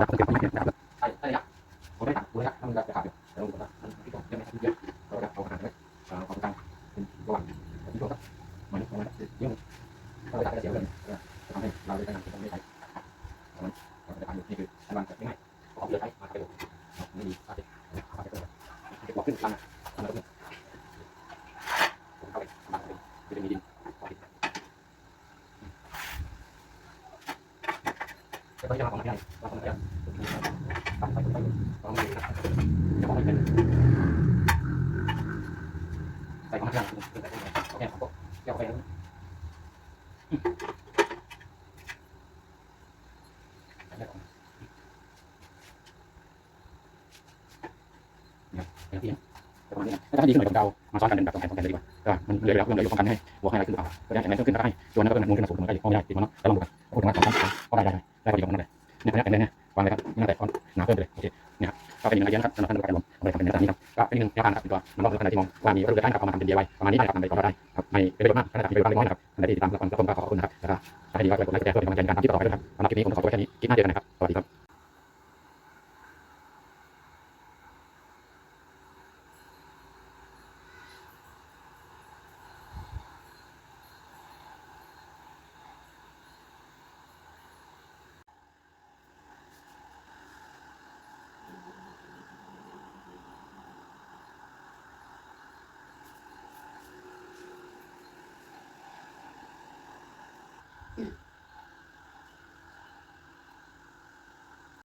รับต้องเก็บไม่เก็บนะครับใช่ครับผมได้ตัดดูนะครับถ้ามันจะขาดแต่เราบอกว่ามันที่ต้องยังไม่ทันเยอะเราจะเอาอาหารไว้ของกลางเป็นระหว่างที่ตัวครับมันเยอะถ้าเราตัดจะเสียเลยจะทำให้เราได้งานที่ต้องไม่ใช้เราจะทำอยู่นี่คือการวางแบบง่ายๆของเรือใช้มาเป็นไม่ดีอาจจะจะบอกขึ้นตั้งแล้วผมเข้าไปทำเป็นจะมีดินจะต้องยากของมันใหญ่เราต้องยากทำไปต้องมีนะจะบอกให้เป็นใส่ของมันยากเป็นใส่ของแก้วของพวกแก้วไปแล้วอย่างที่ประมาณนี้ถ้าดีขึ้นหน่อยผมเอามาซ้อนกันเป็นแบบ2 แผ่นเลยดีกว่าแต่มันเหลือแล้วเรื่องเหลือป้องกันให้หัวให้อะไรขึ้นหรือเปล่าก็ได้อย่างไรก็ขึ้นก็ได้ตัวนั้นก็เป็นมูลขึ้นสูงมันก็ยังไม่ได้ติดมันเนาะแล้วลองดูกันพูดถึงว่า2 ครั้งก็ได้ประโยชน์นั่นแหละเนี่ยเป็นเนี่ยวางเลยครับนี่แต่หนาเพิ่มไปเลยโอเคเนี่ยก็เป็นอย่างไรนะครับสำหรับท่านผู้การผมเอาไปทำเป็นลักษณะนี้ครับก็เป็นหนึ่งแนวทางครับเป็นตัวมันต้องเป็นขนาดที่มองว่ามีวัตถุดิบได้ครับเอามาทำเป็น DIY ประมาณนี้ได้ครับทำไปก็ได้ครับไม่เป็นประโยชน์มากขนาดที่เป็นประโยชน์น้อยนะครับขณะที่ติดตามรับฟังก็ขอบคุณนะครับแล้วก็ถ้าดีก็กดไลค์กดแชร์เพื่อเป็นกำลังใจในการทำคลิปต่อไปด้วยครับสำหรับคลิปนี้ผมขอตัวแค่นี้คลิปหน้าเจอกันนะครับสวัสดีครับ